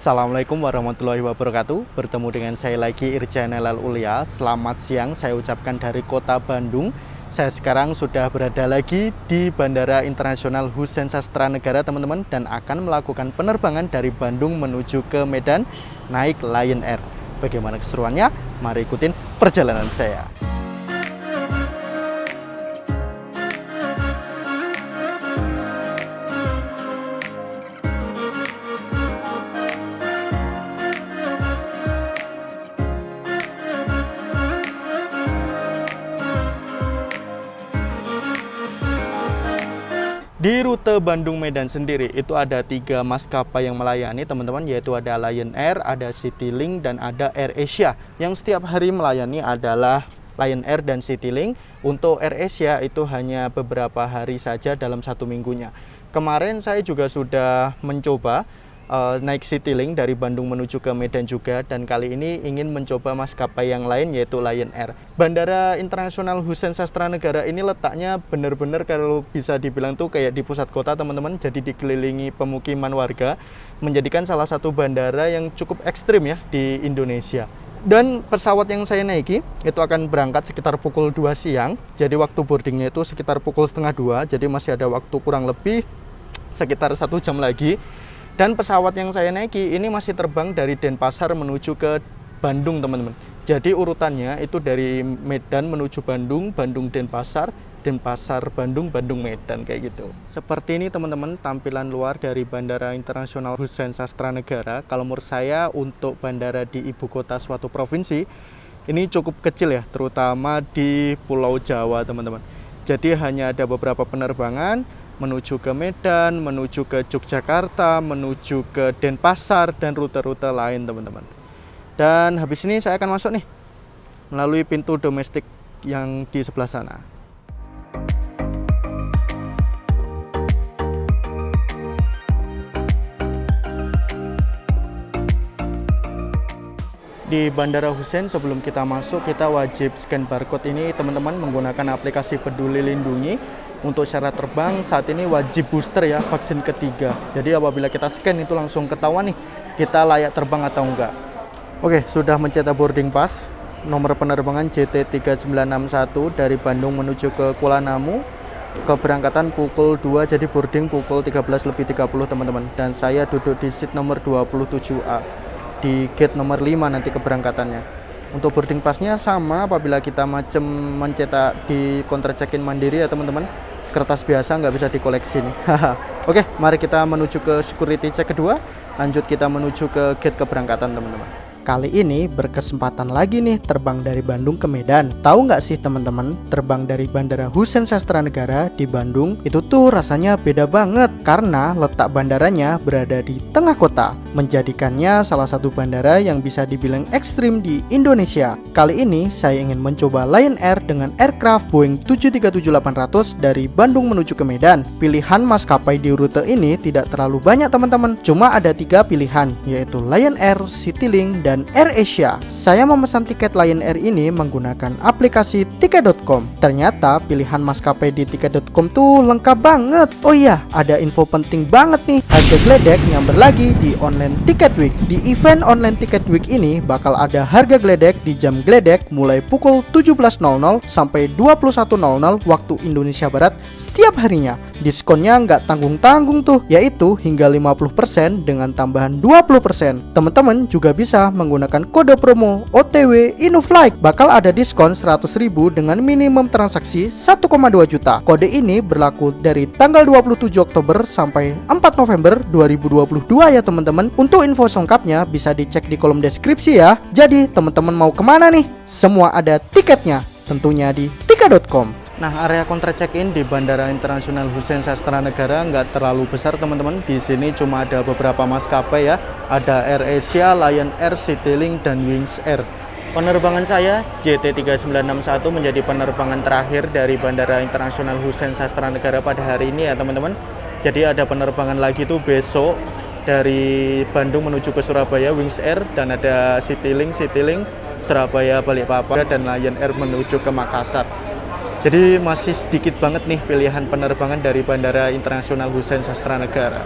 Assalamualaikum warahmatullahi wabarakatuh. Bertemu dengan saya lagi Irjan Elal Ulia. Selamat siang saya ucapkan dari kota Bandung. Saya sekarang sudah berada lagi di Bandara Internasional Husein Sastranegara teman-teman, dan akan melakukan penerbangan dari Bandung menuju ke Medan naik Lion Air. Bagaimana keseruannya? Mari ikutin perjalanan saya. Di rute Bandung-Medan sendiri itu ada 3 maskapai yang melayani teman-teman, yaitu ada Lion Air, ada Citylink, dan ada AirAsia. Yang setiap hari melayani adalah Lion Air dan Citylink. Untuk AirAsia itu hanya beberapa hari saja dalam 1 minggunya. Kemarin saya juga sudah mencoba naik Citylink dari Bandung menuju ke Medan juga, dan kali ini ingin mencoba maskapai yang lain yaitu Lion Air. Bandara Internasional Husein Sastranegara ini letaknya benar-benar kalau bisa dibilang tuh kayak di pusat kota teman-teman, jadi dikelilingi pemukiman warga, menjadikan salah satu bandara yang cukup ekstrim ya di Indonesia. Dan pesawat yang saya naiki itu akan berangkat sekitar pukul 2 siang, jadi waktu boardingnya itu sekitar pukul setengah 2, jadi masih ada waktu kurang lebih sekitar 1 jam lagi. Dan pesawat yang saya naiki ini masih terbang dari Denpasar menuju ke Bandung teman-teman. Jadi urutannya itu dari Medan menuju Bandung, Bandung Denpasar, Denpasar Bandung, Bandung Medan kayak gitu. Seperti ini teman-teman tampilan luar dari Bandara Internasional Husein Sastranegara. Kalau menurut saya untuk bandara di ibu kota suatu provinsi ini cukup kecil ya, terutama di Pulau Jawa teman-teman. Jadi hanya ada beberapa penerbangan menuju ke Medan, menuju ke Yogyakarta, menuju ke Denpasar, dan rute-rute lain teman-teman. Dan habis ini saya akan masuk nih melalui pintu domestik yang di sebelah sana. Di Bandara Husein sebelum kita masuk kita wajib scan barcode ini teman-teman menggunakan aplikasi Peduli Lindungi. Untuk syarat terbang saat ini wajib booster ya, vaksin ketiga. Jadi apabila kita scan itu langsung ketahuan nih kita layak terbang atau enggak. Oke, sudah mencetak boarding pass. Nomor penerbangan JT3961 dari Bandung menuju ke Kuala Namu. Keberangkatan pukul 2, jadi boarding pukul 13.30 teman-teman. Dan saya duduk di seat nomor 27A. Di gate nomor 5 nanti keberangkatannya. Untuk boarding passnya sama apabila kita mencetak di counter check-in mandiri ya teman-teman. Kertas biasa nggak bisa dikoleksi nih. Oke, mari kita menuju ke security check kedua. Lanjut kita menuju ke gate keberangkatan teman-teman. Kali ini berkesempatan lagi nih terbang dari Bandung ke Medan. Tahu nggak sih teman-teman, terbang dari Bandara Husein Sastranegara di Bandung itu tuh rasanya beda banget karena letak bandaranya berada di tengah kota, menjadikannya salah satu bandara yang bisa dibilang ekstrim di Indonesia. Kali ini saya ingin mencoba Lion Air dengan aircraft Boeing 737-800 dari Bandung menuju ke Medan. Pilihan maskapai di rute ini tidak terlalu banyak teman-teman, cuma ada 3 pilihan, yaitu Lion Air, Citylink, dan AirAsia. Saya memesan tiket Lion Air ini menggunakan aplikasi tiket.com. Ternyata pilihan maskapai di tiket.com tuh lengkap banget. Oh iya, ada info penting banget nih. Harga gledek nyamber lagi di online Ticket Week. Di event online Ticket Week ini bakal ada harga gledek di jam gledek mulai pukul 17.00 sampai 21.00 waktu Indonesia Barat setiap harinya. Diskonnya nggak tanggung-tanggung tuh, yaitu hingga 50% dengan tambahan 20%. Teman-teman juga bisa menggunakan kode promo OTW InnoFlight. Bakal ada diskon 100.000 dengan minimum transaksi 1,2 juta. Kode ini berlaku dari tanggal 27 Oktober sampai 4 November 2022 ya teman-teman. Untuk info selengkapnya bisa dicek di kolom deskripsi ya. Jadi teman-teman mau kemana nih? Semua ada tiketnya, tentunya di tiket.com. Nah, area counter check-in di Bandara Internasional Husein Sastranegara nggak terlalu besar teman-teman. Di sini cuma ada beberapa maskapai ya. Ada AirAsia, Lion Air, Citylink, dan Wings Air. Penerbangan saya JT3961 menjadi penerbangan terakhir dari Bandara Internasional Husein Sastranegara pada hari ini ya teman-teman. Jadi ada penerbangan lagi tuh besok dari Bandung menuju ke Surabaya, Wings Air, dan ada Citylink, Surabaya, Balikpapan, dan Lion Air menuju ke Makassar. Jadi masih sedikit banget nih pilihan penerbangan dari Bandara Internasional Husein Sastranegara.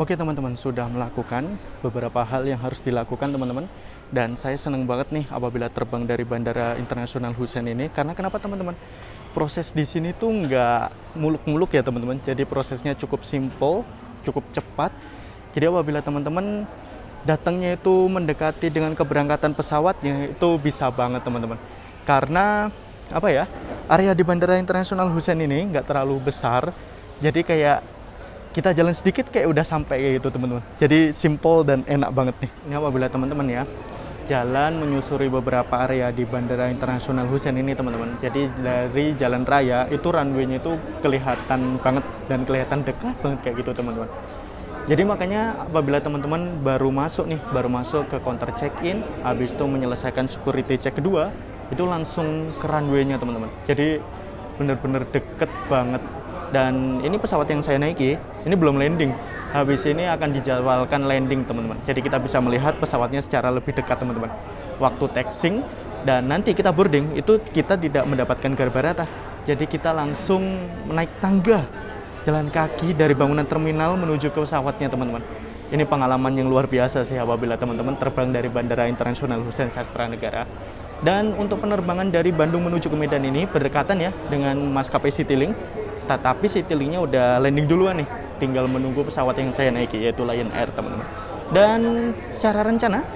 Oke teman-teman, sudah melakukan beberapa hal yang harus dilakukan teman-teman. Dan saya senang banget nih apabila terbang dari Bandara Internasional Hussein ini. Karena kenapa teman-teman? Proses di sini tuh nggak muluk-muluk ya teman-teman. Jadi prosesnya cukup simple, cukup cepat. Jadi apabila teman-teman datangnya itu mendekati dengan keberangkatan pesawatnya, itu bisa banget teman-teman. Karena apa ya, area di Bandara Internasional Hussein ini nggak terlalu besar. Jadi kayak kita jalan sedikit kayak udah sampai kayak gitu teman-teman. Jadi simple dan enak banget nih. Ini apabila teman-teman ya jalan menyusuri beberapa area di Bandara Internasional Hussein ini teman-teman. Jadi dari jalan raya itu runway-nya itu kelihatan banget dan kelihatan dekat banget kayak gitu teman-teman. Jadi makanya apabila teman-teman baru masuk ke counter check-in, habis itu menyelesaikan security check kedua, itu langsung ke runway-nya teman-teman. Jadi bener-bener deket banget. Dan ini pesawat yang saya naiki, ini belum landing. Habis ini akan dijadwalkan landing teman-teman. Jadi kita bisa melihat pesawatnya secara lebih dekat teman-teman. Waktu taxiing dan nanti kita boarding, itu kita tidak mendapatkan garbarata. Jadi kita langsung naik tangga, jalan kaki dari bangunan terminal menuju ke pesawatnya teman-teman. Ini pengalaman yang luar biasa sih apabila teman-teman terbang dari Bandara Internasional Hussein Sastranegara. Dan untuk penerbangan dari Bandung menuju ke Medan ini berdekatan ya dengan maskapai Citylink. Tetapi Citylink-nya udah landing duluan nih, tinggal menunggu pesawat yang saya naiki yaitu Lion Air teman-teman. Dan secara rencana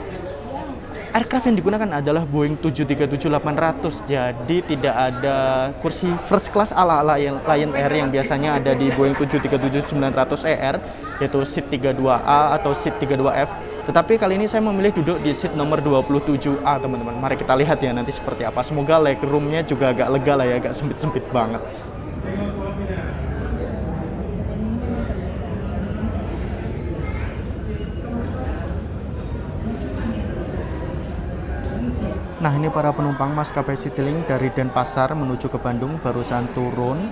aircraft yang digunakan adalah Boeing 737-800, jadi tidak ada kursi first class ala-ala Lion Air yang biasanya ada di Boeing 737-900ER, yaitu seat 32A atau seat 32F. Tetapi kali ini saya memilih duduk di seat nomor 27A teman-teman. Mari kita lihat ya nanti seperti apa. Semoga legroom-nya juga agak lega lah ya, agak sempit-sempit banget. Nah ini para penumpang maskapai Citylink dari Denpasar menuju ke Bandung barusan turun.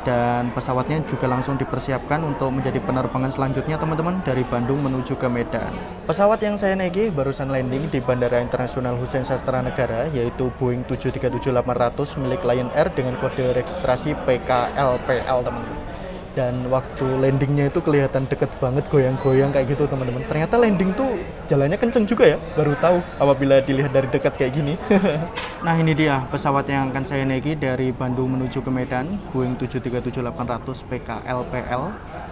Dan pesawatnya juga langsung dipersiapkan untuk menjadi penerbangan selanjutnya teman-teman dari Bandung menuju ke Medan. Pesawat yang saya naiki barusan landing di Bandara Internasional Hussein Sastranegara yaitu Boeing 737-800 milik Lion Air dengan kode registrasi PKLPL teman-teman. Dan waktu landingnya itu kelihatan deket banget, goyang-goyang kayak gitu teman-teman. Ternyata landing tuh jalannya kenceng juga ya, baru tahu apabila dilihat dari dekat kayak gini. Nah ini dia pesawat yang akan saya naiki dari Bandung menuju ke Medan, Boeing 737-800 PKLPL.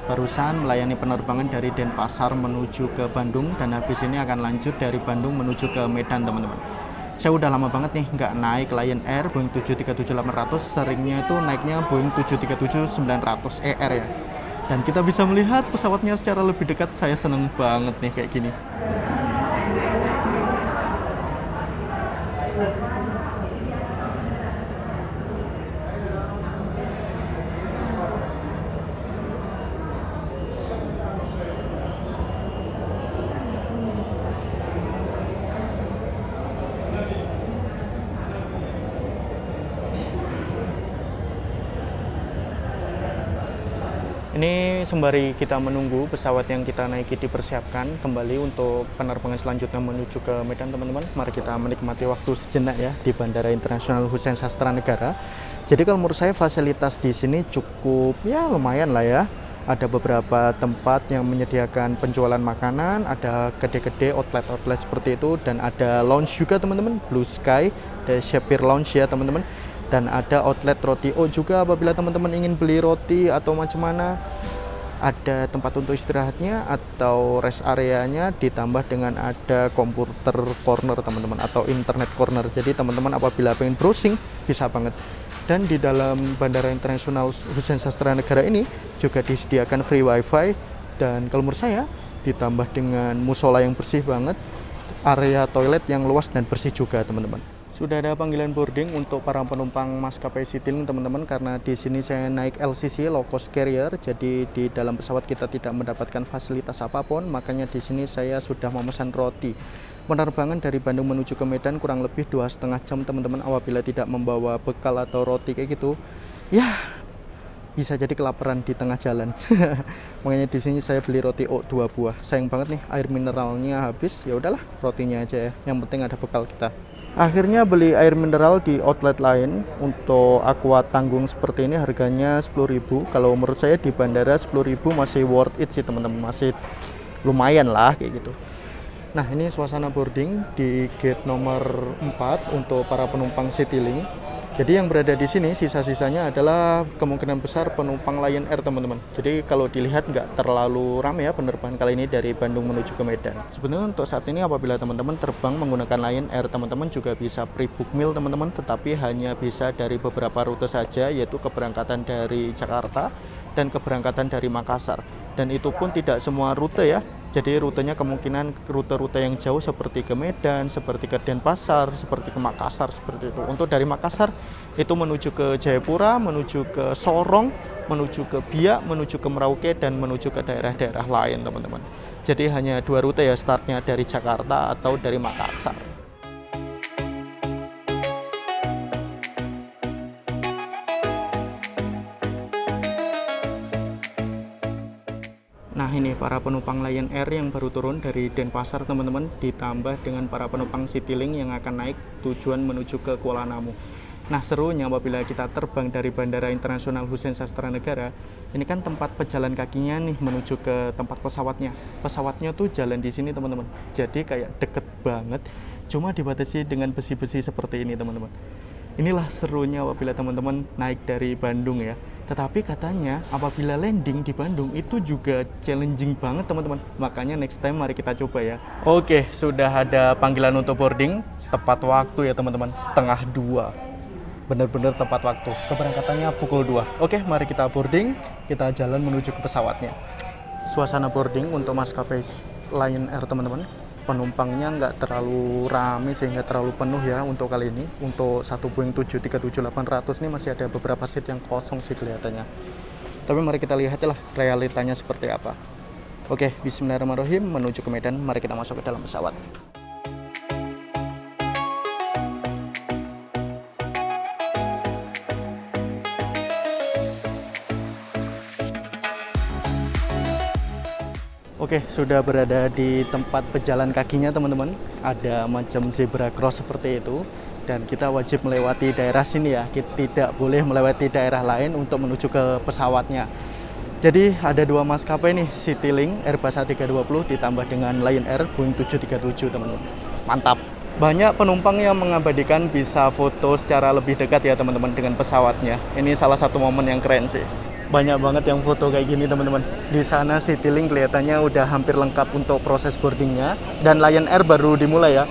Barusan melayani penerbangan dari Denpasar menuju ke Bandung dan habis ini akan lanjut dari Bandung menuju ke Medan teman-teman. Saya udah lama banget nih nggak naik Lion Air Boeing 737-800, seringnya itu naiknya Boeing 737-900ER ya. Dan kita bisa melihat pesawatnya secara lebih dekat, saya seneng banget nih kayak gini. Ini sembari kita menunggu pesawat yang kita naiki dipersiapkan kembali untuk penerbangan selanjutnya menuju ke Medan teman-teman. Mari kita menikmati waktu sejenak ya di Bandara Internasional Hussein Sastranegara. Jadi kalau menurut saya fasilitas di sini cukup ya lumayan lah ya. Ada beberapa tempat yang menyediakan penjualan makanan, ada gede-gede outlet-outlet seperti itu, dan ada lounge juga teman-teman, Blue Sky, ada Shapir Lounge ya teman-teman. Dan ada outlet roti O juga apabila teman-teman ingin beli roti atau macam mana. Ada tempat untuk istirahatnya atau rest areanya, ditambah dengan ada komputer corner teman-teman atau internet corner. Jadi teman-teman apabila pengen browsing bisa banget. Dan di dalam Bandara Internasional Hussein Sastranegara ini juga disediakan free wifi. Dan kalau menurut saya ditambah dengan musola yang bersih banget, area toilet yang luas dan bersih juga teman-teman. Sudah ada panggilan boarding untuk para penumpang maskapai Citylink teman-teman, karena di sini saya naik LCC low cost carrier, jadi di dalam pesawat kita tidak mendapatkan fasilitas apapun, makanya di sini saya sudah memesan roti. Penerbangan dari Bandung menuju ke Medan kurang lebih 2,5 jam teman-teman. Apabila tidak membawa bekal atau roti kayak gitu, ya bisa jadi kelaparan di tengah jalan. Makanya di sini saya beli roti O 2 buah. Sayang banget nih air mineralnya habis. Ya udahlah, rotinya aja ya. Yang penting ada bekal kita. Akhirnya beli air mineral di outlet lain. Untuk aqua tanggung seperti ini harganya 10.000. Kalau menurut saya di bandara 10.000 masih worth it sih teman-teman, masih lumayan lah kayak gitu. Nah, ini suasana boarding di gate nomor 4 untuk para penumpang Citylink. Jadi yang berada di sini sisa-sisanya adalah kemungkinan besar penumpang Lion Air teman-teman. Jadi kalau dilihat nggak terlalu ramai ya penerbangan kali ini dari Bandung menuju ke Medan. Sebenarnya untuk saat ini apabila teman-teman terbang menggunakan Lion Air, teman-teman juga bisa pre-book meal teman-teman, tetapi hanya bisa dari beberapa rute saja, yaitu keberangkatan dari Jakarta dan keberangkatan dari Makassar. Dan itu pun tidak semua rute ya. Jadi rutenya kemungkinan rute-rute yang jauh seperti ke Medan, seperti ke Denpasar, seperti ke Makassar, seperti itu. Untuk dari Makassar itu menuju ke Jayapura, menuju ke Sorong, menuju ke Biak, menuju ke Merauke, dan menuju ke daerah-daerah lain teman-teman. Jadi hanya 2 rute ya, startnya dari Jakarta atau dari Makassar. Nah, ini para penumpang Lion Air yang baru turun dari Denpasar teman-teman, ditambah dengan para penumpang Citylink yang akan naik tujuan menuju ke Kuala Namu. Nah, serunya apabila kita terbang dari Bandara Internasional Husein Sastranegara, ini kan tempat pejalan kakinya nih menuju ke tempat pesawatnya. Pesawatnya tuh jalan di sini teman-teman, jadi kayak deket banget, cuma dibatasi dengan besi-besi seperti ini teman-teman. Inilah serunya apabila teman-teman naik dari Bandung ya. Tetapi katanya apabila landing di Bandung itu juga challenging banget teman-teman. Makanya next time mari kita coba ya. Oke, sudah ada panggilan untuk boarding. Tepat waktu ya teman-teman, 1:30. Benar-benar tepat waktu. Keberangkatannya pukul 2. Oke, mari kita boarding. Kita jalan menuju ke pesawatnya. Suasana boarding untuk maskapai Lion Air teman-teman. Penumpangnya nggak terlalu ramai sehingga terlalu penuh ya untuk kali ini. Untuk satu Boeing 737-800 ini masih ada beberapa seat yang kosong sih kelihatannya. Tapi mari kita lihat lah realitanya seperti apa. Oke, bismillahirrahmanirrahim, menuju ke Medan. Mari kita masuk ke dalam pesawat. Oke, sudah berada di tempat pejalan kakinya teman-teman. Ada macam zebra cross seperti itu. Dan kita wajib melewati daerah sini ya. Kita tidak boleh melewati daerah lain untuk menuju ke pesawatnya. Jadi ada 2 maskapai nih, Citylink Airbus A320 ditambah dengan Lion Air Boeing 737 teman-teman. Mantap. Banyak penumpang yang mengabadikan bisa foto secara lebih dekat ya teman-teman dengan pesawatnya. Ini salah satu momen yang keren sih. Banyak banget yang foto kayak gini teman-teman. Di sana Citylink kelihatannya udah hampir lengkap untuk proses boardingnya, dan Lion Air baru dimulai ya.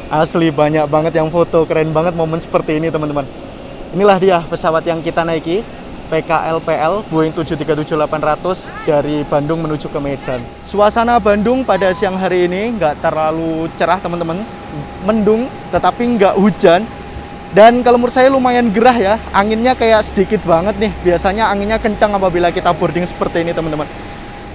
Asli banyak banget yang foto, keren banget momen seperti ini teman-teman. Inilah dia pesawat yang kita naiki, PKLPL Boeing 737-800 dari Bandung menuju ke Medan. Suasana Bandung pada siang hari ini nggak terlalu cerah teman-teman, mendung tetapi nggak hujan. Dan kalau menurut saya lumayan gerah ya, anginnya kayak sedikit banget nih. Biasanya anginnya kencang apabila kita boarding seperti ini teman-teman.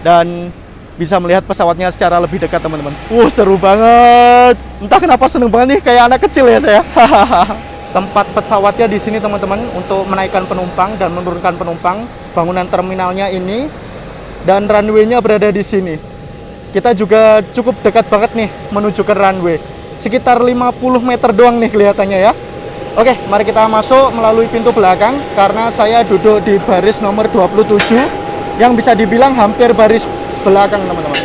Dan bisa melihat pesawatnya secara lebih dekat teman-teman. Seru banget. Entah kenapa seneng banget nih, kayak anak kecil ya saya. Tempat pesawatnya di sini teman-teman untuk menaikkan penumpang dan menurunkan penumpang. Bangunan terminalnya ini dan runway-nya berada di sini. Kita juga cukup dekat banget nih menuju ke runway. Sekitar 50 meter doang nih kelihatannya ya. Oke, mari kita masuk melalui pintu belakang karena saya duduk di baris nomor 27 yang bisa dibilang hampir baris belakang teman-teman.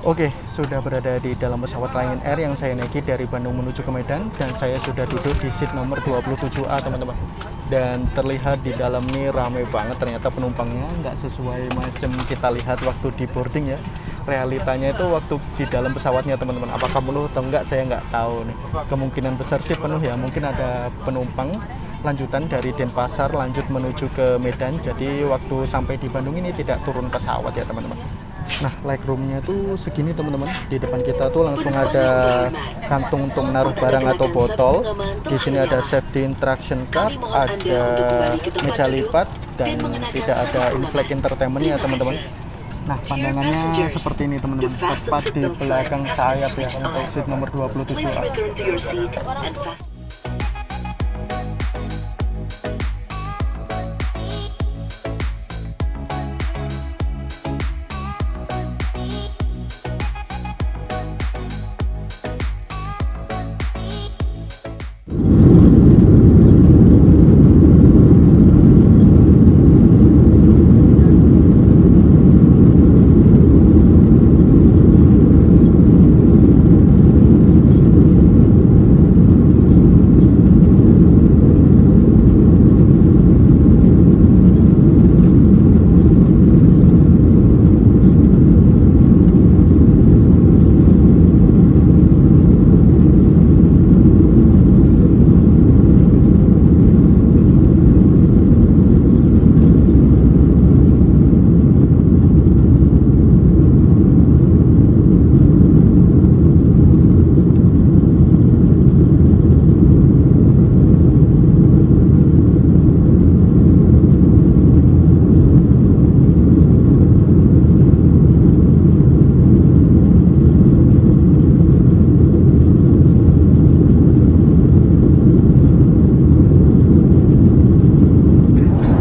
Oke, sudah berada di dalam pesawat Lion Air yang saya naiki dari Bandung menuju ke Medan, dan saya sudah duduk di seat nomor 27A teman-teman. Dan terlihat di dalam ini ramai banget, ternyata penumpangnya nggak sesuai macam kita lihat waktu di boarding ya. Realitanya itu waktu di dalam pesawatnya teman-teman, apakah penuh atau enggak saya nggak tahu nih. Kemungkinan besar sih penuh ya, mungkin ada penumpang lanjutan dari Denpasar lanjut menuju ke Medan, jadi waktu sampai di Bandung ini tidak turun pesawat ya teman-teman. Nah, legroomnya tuh segini teman-teman. Di depan kita tuh langsung ada kantung untuk menaruh barang atau botol. Di sini ada safety interaction card, ada meja lipat, dan tidak ada in-flight entertainment ya teman-teman. Nah, pandangannya seperti ini teman-teman, tepat di belakang sayap ya untuk seat nomor 27A.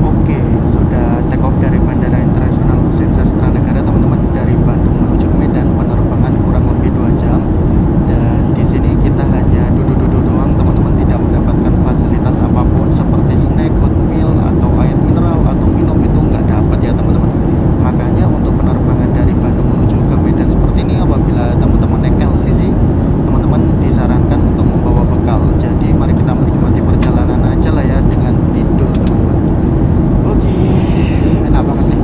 Oke, sudah take off dari Bandara Internasional Hussein Sastranegara teman-teman, dari Bandung menuju ke Medan, penerbangan kurang lebih 2 jam. Dan di sini kita hanya duduk-duduk doang teman-teman, tidak mendapatkan fasilitas apapun seperti snack, hot meal, atau air mineral atau minum, itu nggak dapat ya teman-teman. Makanya untuk penerbangan dari Bandung menuju ke Medan seperti ini, apabila teman-teman naik LCC, teman-teman disarankan untuk membawa bekal. Jadi mari kita menikmati perjalanan aja lah ya dengan tidur teman-teman. Oke, enak banget nih,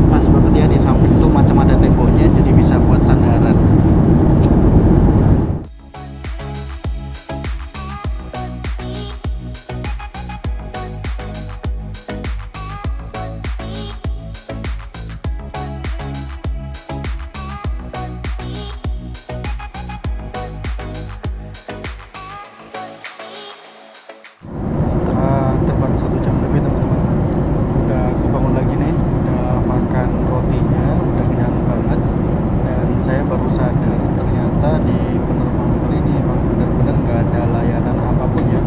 pas banget ya, di samping tuh macam ada temboknya, jadi bisa buat sandaran. Setelah terbang 1 jam lebih teman-teman, udah aku bangun lagi nih, udah makan rotinya, udah kenyang banget. Dan saya baru sadar ternyata di penerbangan kali ini emang benar-benar nggak ada layanan apapun ya.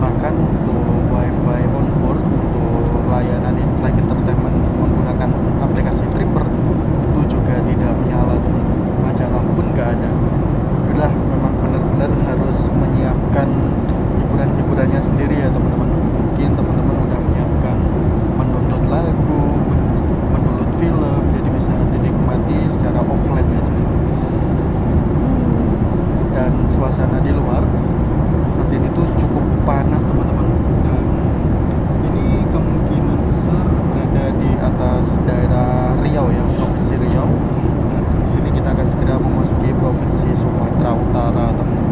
Bahkan untuk wifi on board, untuk layanan in-flight entertainment menggunakan aplikasi Tripper itu juga tidak menyala teman-teman. Majalah pun nggak ada. Udah, memang benar-benar harus menyiapkan hiburan-hiburannya sendiri ya teman-teman. Mungkin teman-teman udah menyiapkan mendownload lagu, mendownload film, jadi bisa dinikmati secara offline ya teman-teman. Dan suasana di luar saat ini tuh cukup panas teman-teman, dan ini kemungkinan besar berada di atas daerah Riau ya, provinsi Riau. Dan di sini kita akan segera memasuki provinsi Sumatera Utara teman-teman.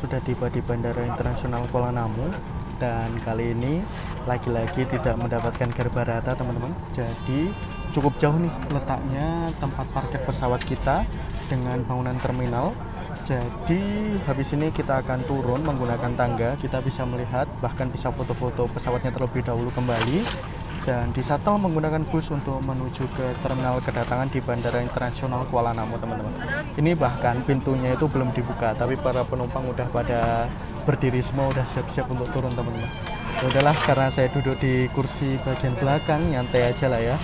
sudah tiba di Bandara Internasional Kuala Namu. Dan kali ini lagi-lagi tidak mendapatkan garba rata teman-teman. Jadi cukup jauh nih letaknya tempat parkir pesawat kita dengan bangunan terminal. Jadi habis ini kita akan turun menggunakan tangga. Kita bisa melihat, bahkan bisa foto-foto pesawatnya terlebih dahulu kembali. Dan di shuttle menggunakan bus untuk menuju ke terminal kedatangan di Bandara Internasional Kuala Namu teman-teman. Ini bahkan pintunya itu belum dibuka, tapi para penumpang udah pada berdiri semua, udah siap-siap untuk turun teman-teman. Ya udahlah, karena saya duduk di kursi bagian belakang, nyantai aja lah ya.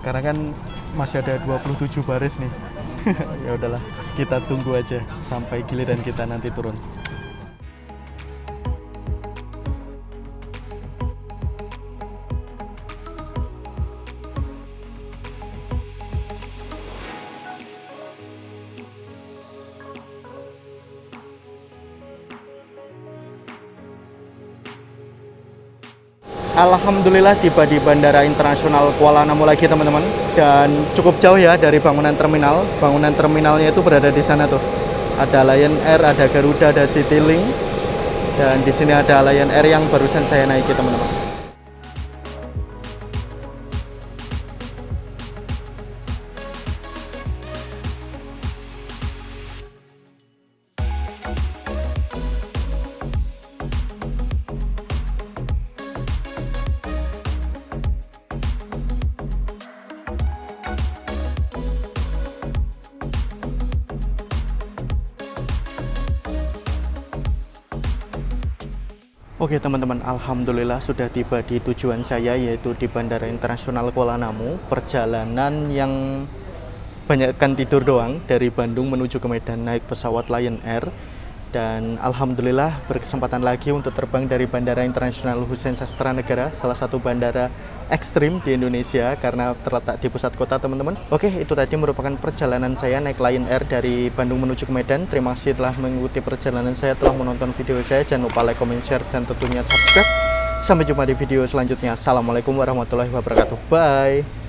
Karena kan masih ada 27 baris nih. Ya udahlah, kita tunggu aja sampai giliran kita nanti turun. Alhamdulillah tiba di Bandara Internasional Kuala Namu lagi teman-teman, dan cukup jauh ya dari bangunan terminal. Bangunan terminalnya itu berada di sana tuh. Ada Lion Air, ada Garuda, ada Citylink, dan di sini ada Lion Air yang barusan saya naiki teman-teman. Oke teman-teman, alhamdulillah sudah tiba di tujuan saya, yaitu di Bandara Internasional Kuala Namu. Perjalanan yang banyakkan tidur doang dari Bandung menuju ke Medan naik pesawat Lion Air. Dan alhamdulillah berkesempatan lagi untuk terbang dari Bandara Internasional Hussein Sastranegara, salah satu bandara ekstrim di Indonesia karena terletak di pusat kota teman-teman. Oke, itu tadi merupakan perjalanan saya naik Lion Air dari Bandung menuju ke Medan. Terima kasih telah mengikuti perjalanan saya, telah menonton video saya. Jangan lupa like, comment, share, dan tentunya subscribe. Sampai jumpa di video selanjutnya. Assalamualaikum warahmatullahi wabarakatuh. Bye.